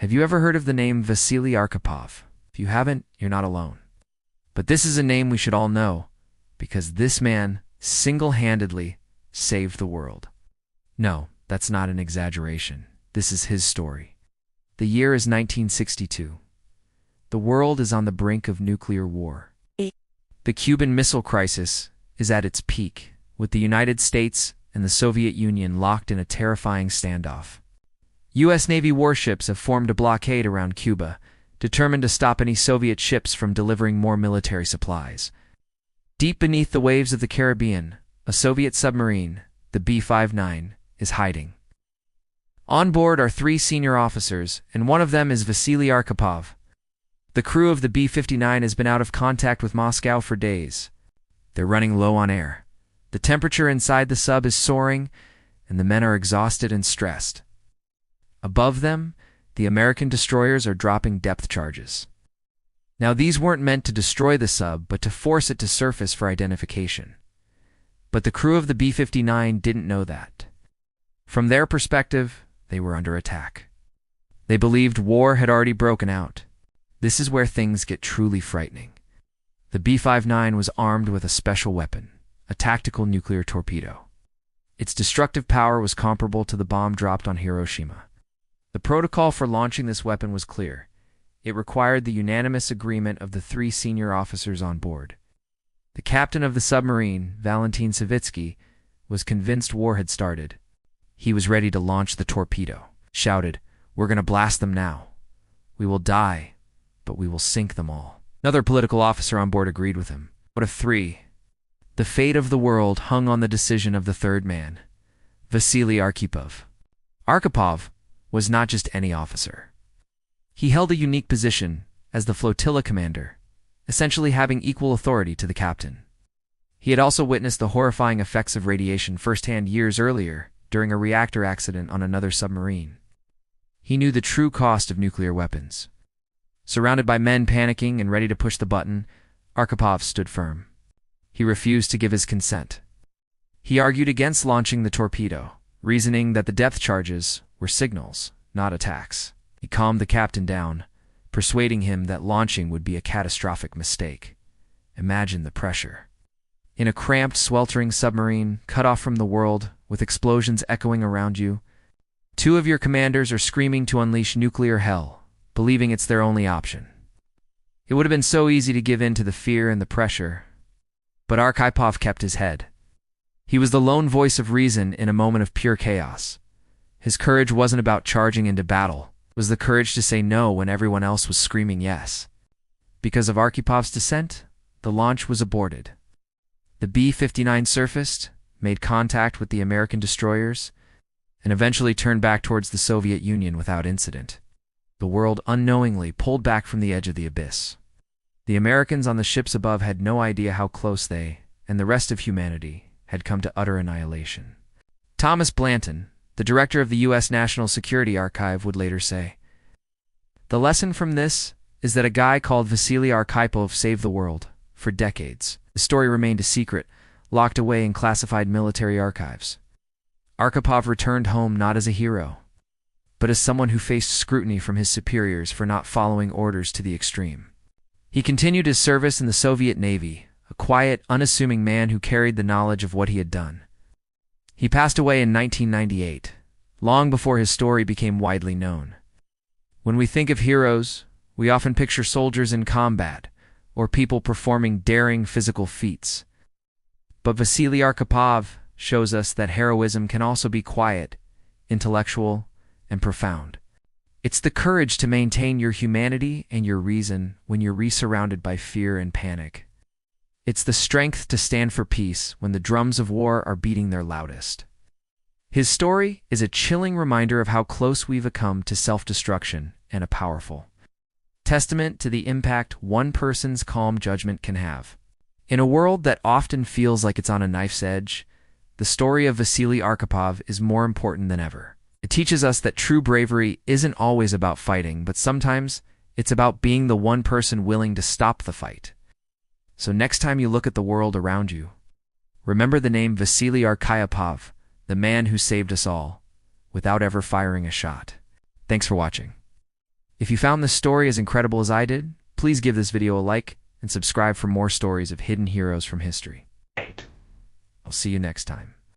Have you ever heard of the name Vasily Arkhipov? If you haven't, you're not alone. But this is a name we should all know, because this man single-handedly saved the world. No, that's not an exaggeration. This is his story. The year is 1962. The world is on the brink of nuclear war. The Cuban Missile Crisis is at its peak, with the United States and the Soviet Union locked in a terrifying standoff. U.S. Navy warships have formed a blockade around Cuba, determined to stop any Soviet ships from delivering more military supplies. Deep beneath the waves of the Caribbean, a Soviet submarine, the B-59, is hiding. On board are 3 senior officers, and one of them is Vasily Arkhipov. The crew of the B-59 has been out of contact with Moscow for days. They're running low on air. The temperature inside the sub is soaring, and the men are exhausted and stressed. Above them, the American destroyers are dropping depth charges. Now, these weren't meant to destroy the sub, but to force it to surface for identification. But the crew of the B-59 didn't know that. From their perspective, they were under attack. They believed war had already broken out. This is where things get truly frightening. The B-59 was armed with a special weapon, a tactical nuclear torpedo. Its destructive power was comparable to the bomb dropped on Hiroshima. The protocol for launching this weapon was clear. It required the unanimous agreement of the 3 senior officers on board. The captain of the submarine, Valentin Savitsky, was convinced war had started. He was ready to launch the torpedo, shouted, "We're going to blast them now. We will die, but we will sink them all." Another political officer on board agreed with him. What of 3? The fate of the world hung on the decision of the 3rd man, Vasily Arkhipov. Arkhipov was not just any officer. He held a unique position as the flotilla commander, essentially having equal authority to the captain. He had also witnessed the horrifying effects of radiation firsthand years earlier during a reactor accident on another submarine. He knew the true cost of nuclear weapons. Surrounded by men panicking and ready to push the button, Arkhipov stood firm. He refused to give his consent. He argued against launching the torpedo, reasoning that the depth charges were signals, not attacks. He calmed the captain down, persuading him that launching would be a catastrophic mistake. Imagine the pressure. In a cramped, sweltering submarine, cut off from the world, with explosions echoing around you, 2 of your commanders are screaming to unleash nuclear hell, believing it's their only option. It would have been so easy to give in to the fear and the pressure, but Arkhipov kept his head. He was the lone voice of reason in a moment of pure chaos. His courage wasn't about charging into battle. It was the courage to say no when everyone else was screaming yes. Because of Arkhipov's dissent, the launch was aborted. The B-59 surfaced, made contact with the American destroyers, and eventually turned back towards the Soviet Union without incident. The world unknowingly pulled back from the edge of the abyss. The Americans on the ships above had no idea how close they, and the rest of humanity, had come to utter annihilation. Thomas Blanton, the director of the U.S. National Security Archive, would later say, "The lesson from this is that a guy called Vasily Arkhipov saved the world for decades. The story remained a secret, locked away in classified military archives. Arkhipov returned home not as a hero, but as someone who faced scrutiny from his superiors for not following orders to the extreme. He continued his service in the Soviet Navy, a quiet, unassuming man who carried the knowledge of what he had done. He passed away in 1998, long before his story became widely known. When we think of heroes, we often picture soldiers in combat, or people performing daring physical feats. But Vasily Arkhipov shows us that heroism can also be quiet, intellectual, and profound. It's the courage to maintain your humanity and your reason when you're resurrounded by fear and panic. It's the strength to stand for peace when the drums of war are beating their loudest. His story is a chilling reminder of how close we've come to self-destruction, and a powerful testament to the impact one person's calm judgment can have. In a world that often feels like it's on a knife's edge, the story of Vasily Arkhipov is more important than ever. It teaches us that true bravery isn't always about fighting, but sometimes it's about being the one person willing to stop the fight. So next time you look at the world around you, remember the name Vasily Arkhipov, the man who saved us all, without ever firing a shot. Thanks for watching. If you found this story as incredible as I did, please give this video a like and subscribe for more stories of hidden heroes from history. I'll see you next time.